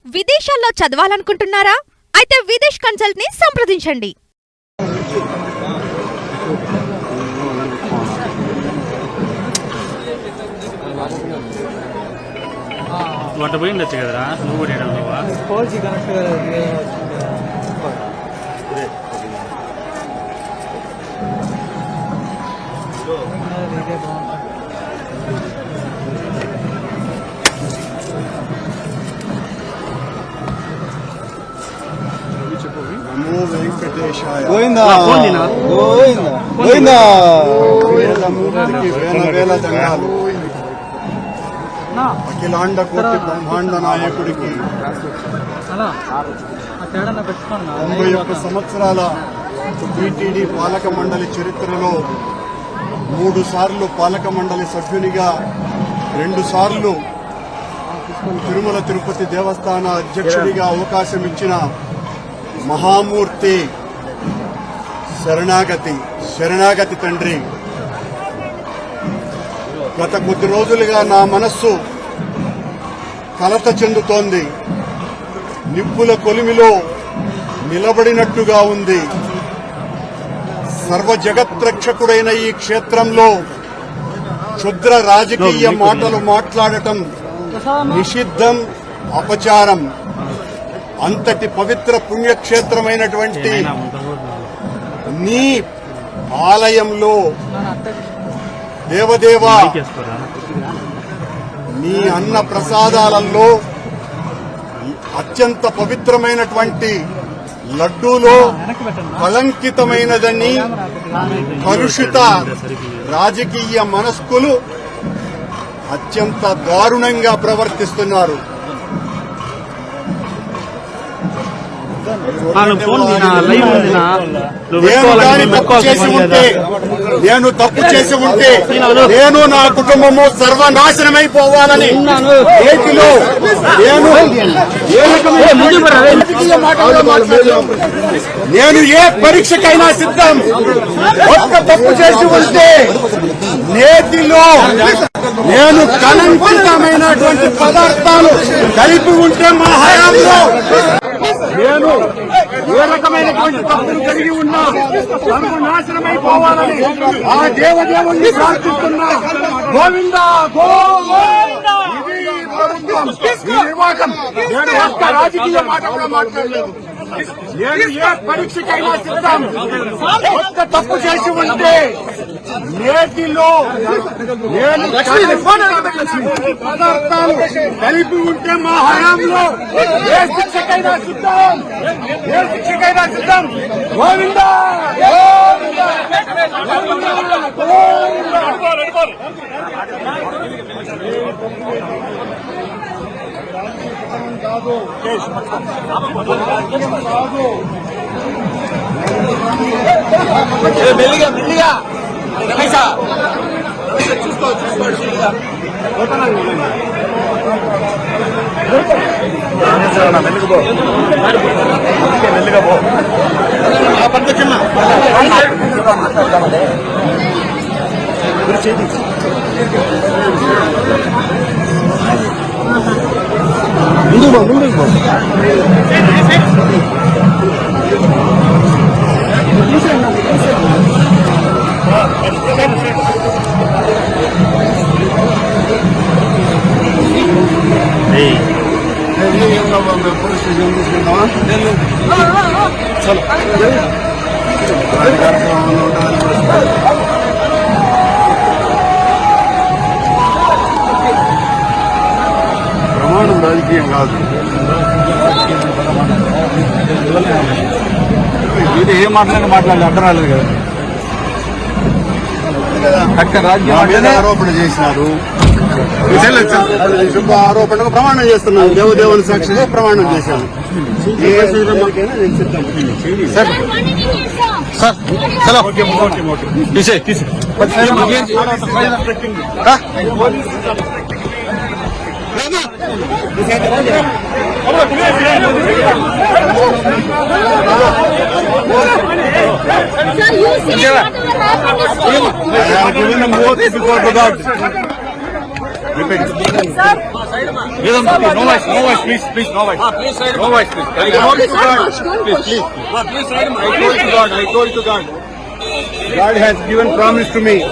విదేశాల్లో చదవాలనుకుంటున్నారా? అయితే విదేశ్ కన్సల్ట్ ని సంప్రదించండి. వంట పోయిండొచ్చు కదరా, నువ్వు కూడా నమో వెంకటేశాయ గోవిందా గోవిందా గోవిందా వేల వేల దండాలు. అఖిలాండ కోటి బ్రహ్మాండ నాయకుడికి 91 సంవత్సరాల టీటీడీ పాలక మండలి చరిత్రలో 3 సార్లు పాలక మండలి సభ్యునిగా, 2 సార్లు తిరుమల తిరుపతి దేవస్థాన అధ్యక్షుడిగా అవకాశం ఇచ్చిన మహామూర్తి శరణాగతి తండ్రి. గత కొద్ది రోజులుగా నా మనస్సు కలత చెందుతోంది. నిప్పుల కొలిమిలో నిలబడినట్టుగా ఉంది. సర్వ జగత్రక్షకుడైన ఈ క్షేత్రంలో క్షుద్ర రాజకీయ మాటలు మాట్లాడటం నిషిద్ధం, అపచారం. అంతటి పవిత్ర పుణ్యక్షేత్రమైనటువంటి నీ ఆలయంలో దేవదేవా, నీ అన్న ప్రసాదాలలో అత్యంత పవిత్రమైనటువంటి లడ్డూలో కళంకితమైనదని కలుషిత రాజకీయ మనస్కులు అత్యంత దారుణంగా ప్రవర్తిస్తున్నారు. నేను తప్పు చేసి ఉంటే నేను నా కుటుంబము సర్వనాశనమైపోవాలని ఏటిలో నేను ఏ పరీక్షకైనా సిద్ధం. ఒక్క తప్పు చేసి ఉంటే నేతిలో నేను కలంకితమైనటువంటి పదార్థాలు కలిపి ఉంటే మా హయాంలో నేను ఏ రకమైనటువంటి తప్పులు కలిగి ఉన్నా సర్వనాశనమైపోవాలని ఆ దేవదేవుణ్ణి ప్రార్థిస్తున్నా. గోవిందా గోవిందా. ఇది ప్రభుత్వం, ఈ నిర్వాహకం. నేను ఒక్క రాజకీయ మాట కూడా మాట్లాడలేదు. నేను ఏ పరీక్షకైనా సిద్ధం. ఒక్క తప్పు చేసి ఉంటే నేటిలో నేను పదార్థాలు కలిపి ఉంటే మా హయాంలో ఏ శిక్షకైనా సిద్ధం, ఏ శిక్షకైనా సిద్ధం. గోవిందా మెల్లిగా మెల్లిగా మెల్లిగా పో. ముందుకు పో. పోలీస్ స్టేషన్ తీసుకెళ్తామా? ప్రమాణం రాజకీయం కాదు. ఇది ఏం మాట్లాడలేదు, అర్థం రాలేదు కదా. అక్కడ రాజ్యం ఆరోపణ చేసినారు. శుభ ఆరోపణకు ప్రమాణం చేస్తున్నాను. దేవదేవుని సాక్షిగా ప్రమాణం చేశాను. Repeat. No voice, please, no voice. No voice, please. I told to God. Please. I told to God. God has given promise to me.